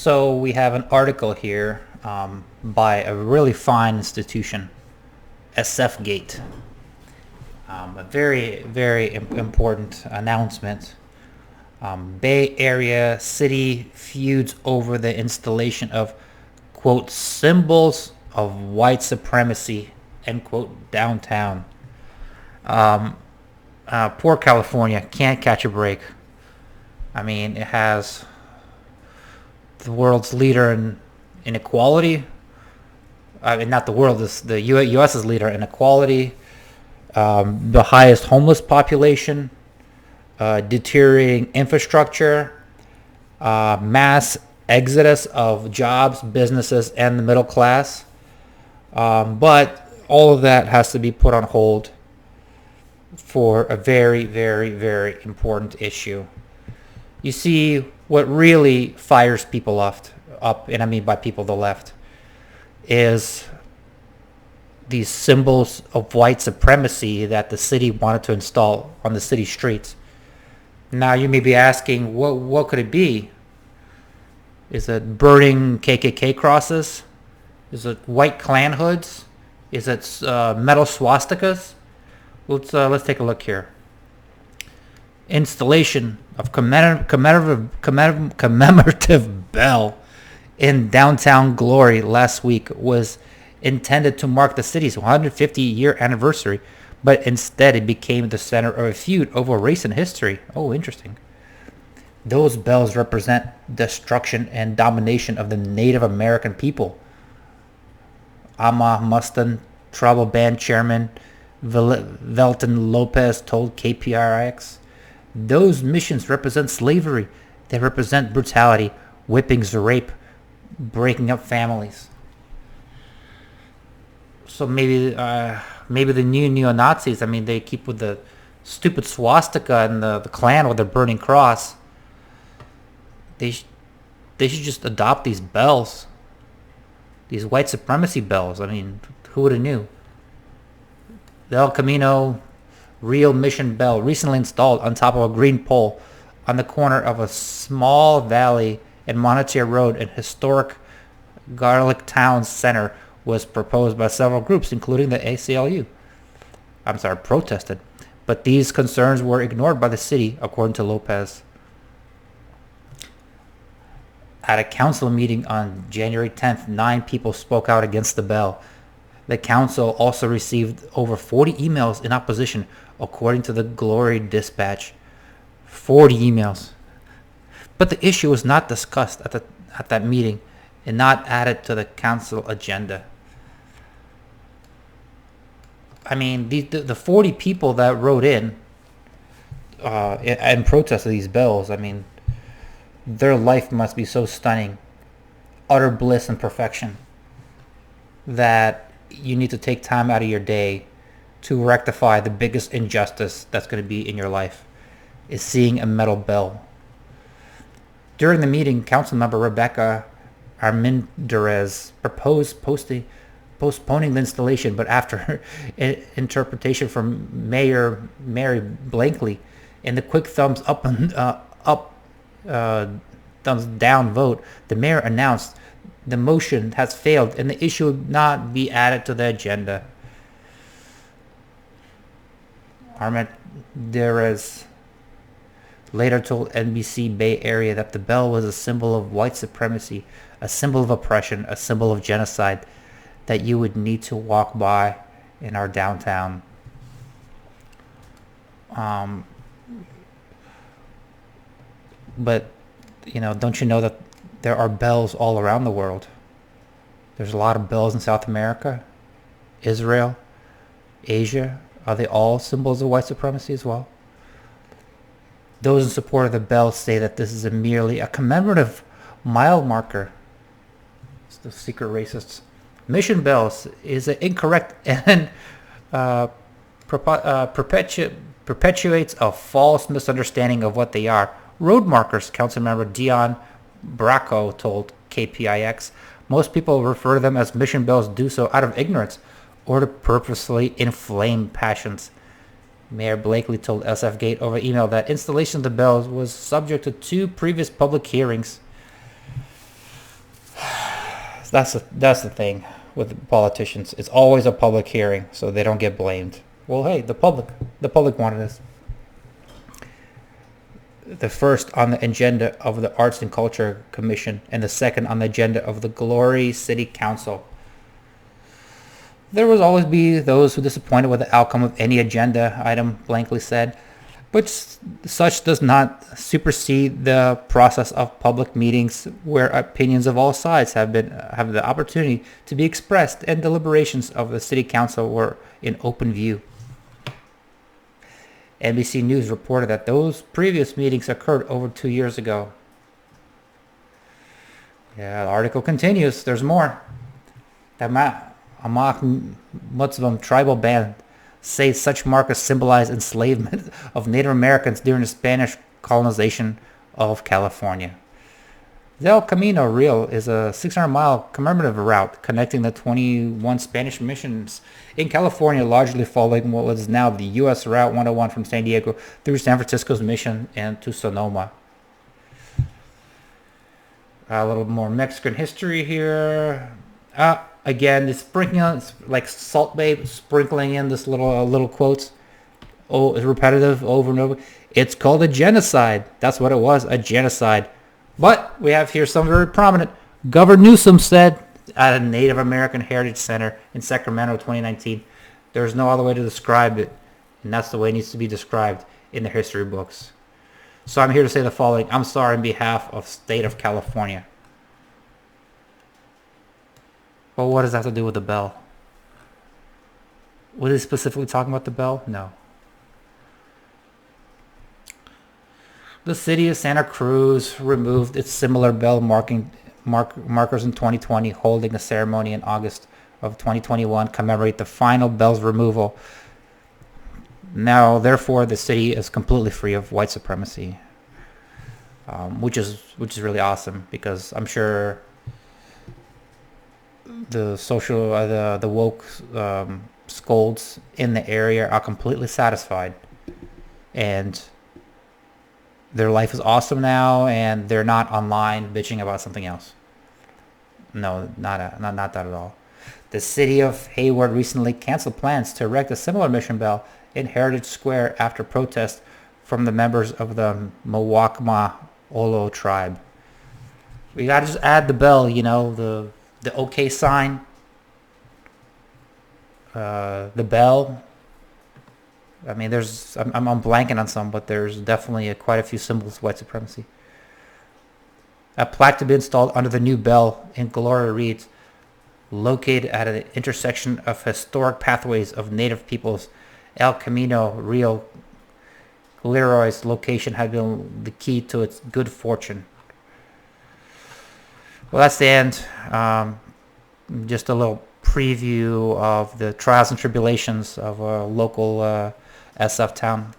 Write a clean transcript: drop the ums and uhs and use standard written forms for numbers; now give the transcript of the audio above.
So we have an article here by a really fine institution, SF Gate. A very, very important announcement. Bay Area city feuds over the installation of, quote, symbols of white supremacy, end quote, downtown. Poor California can't catch a break. I mean, it has the world's leader in inequality. I mean, not the world, is the U.S.'s leader in equality. The highest homeless population, deteriorating infrastructure, mass exodus of jobs, businesses, and the middle class. But all of that has to be put on hold for a very, very, very important issue. You see, what really fires people up, and I mean by people the left, is these symbols of white supremacy that the city wanted to install on the city streets. Now you may be asking, what could it be? Is it burning KKK crosses? Is it white Klan hoods? Is it metal swastikas? Let's take a look here. Installation of commemorative bell in downtown Glory last week was intended to mark the city's 150-year anniversary, but instead it became the center of a feud over race and history. Oh, interesting. Those bells represent destruction and domination of the Native American people. Ama Mustin, tribal band chairman Velton Lopez told KPRX, those missions represent slavery. They represent brutality, whippings, rape, breaking up families. So maybe the new neo-Nazis, I mean, they keep with the stupid swastika and the Klan with their burning cross. They should just adopt these bells, these white supremacy bells. I mean, who would have knew? The El Camino Real Mission Bell, recently installed on top of a green pole on the corner of a small valley in Montier Road in historic Garlic Town Center, was proposed by several groups, including the ACLU. Protested. But these concerns were ignored by the city, according to Lopez. At a council meeting on January 10th, 9 people spoke out against the bell. The council also received over 40 emails in opposition, according to the Glory Dispatch. 40 emails. But the issue was not discussed at that meeting and not added to the council agenda. I mean, the 40 people that wrote in protest of these bells, I mean, their life must be so stunning, utter bliss and perfection, that you need to take time out of your day to rectify the biggest injustice that's going to be in your life, is seeing a metal bell. During the meeting, Councilmember Rebecca Armendariz proposed postponing the installation, but after interpretation from Mayor Mary Blankley and the quick thumbs up and thumbs down vote, the mayor announced the motion has failed and the issue will not be added to the agenda. Armendariz later told NBC Bay Area that the bell was a symbol of white supremacy, a symbol of oppression, a symbol of genocide that you would need to walk by in our downtown. But, don't you know that there are bells all around the world? There's a lot of bells in South America, Israel, Asia. Are they all symbols of white supremacy as well? Those in support of the bell say that this is merely a commemorative mile marker. It's the secret racists. Mission bells is incorrect and perpetuates a false misunderstanding of what they are. Road markers, Councilmember Dion Bracco told KPIX. Most people refer to them as mission bells do so out of ignorance or to purposely inflame passions. Mayor Blakely told SF Gate over email that installation of the bells was subject to 2 previous public hearings. That's the thing with politicians. It's always a public hearing, so they don't get blamed. Well, hey, the public wanted this. The first on the agenda of the Arts and Culture Commission, and the second on the agenda of the Glory City Council. There will always be those who are disappointed with the outcome of any agenda item, blankly said, but such does not supersede the process of public meetings where opinions of all sides have the opportunity to be expressed, and deliberations of the city council were in open view. NBC News reported that those previous meetings occurred over 2 years ago. Yeah, the article continues. There's more. The Amak Muslim tribal band say such markers symbolize enslavement of Native Americans during the Spanish colonization of California. The El Camino Real is a 600-mile commemorative route connecting the 21 Spanish missions in California, largely following what was now the U.S. Route 101 from San Diego through San Francisco's mission and to Sonoma. A little more Mexican history here. Again, it's sprinkling, it's like Salt Bae sprinkling in this little quotes. Oh, it's repetitive over and over. It's called a genocide. That's what it was, a genocide. But we have here some very prominent. Governor Newsom said at a Native American Heritage Center in Sacramento 2019, there's no other way to describe it, and that's the way it needs to be described in the history books. So I'm here to say the following. I'm sorry on behalf of state of California. Well, what does that have to do with the bell? Was it specifically talking about the bell? No. The city of Santa Cruz removed its similar bell markers in 2020, holding a ceremony in August of 2021 commemorate the final bell's removal. Now, therefore, the city is completely free of white supremacy, which is really awesome, because I'm sure the social the woke scolds in the area are completely satisfied, and their life is awesome now, and they're not online bitching about something else. No, not that at all. The city of Hayward recently canceled plans to erect a similar mission bell in Heritage Square after protests from the members of the Mwakma Olo tribe. We gotta just add the bell, the OK sign, the bell. I mean, I'm blanking on some, but there's definitely quite a few symbols of white supremacy. A plaque to be installed under the new bell in Gloria reads, located at an intersection of historic pathways of Native peoples, El Camino Real Leroy's location had been the key to its good fortune. Well, that's the end. Just a little preview of the trials and tribulations of a local SF town.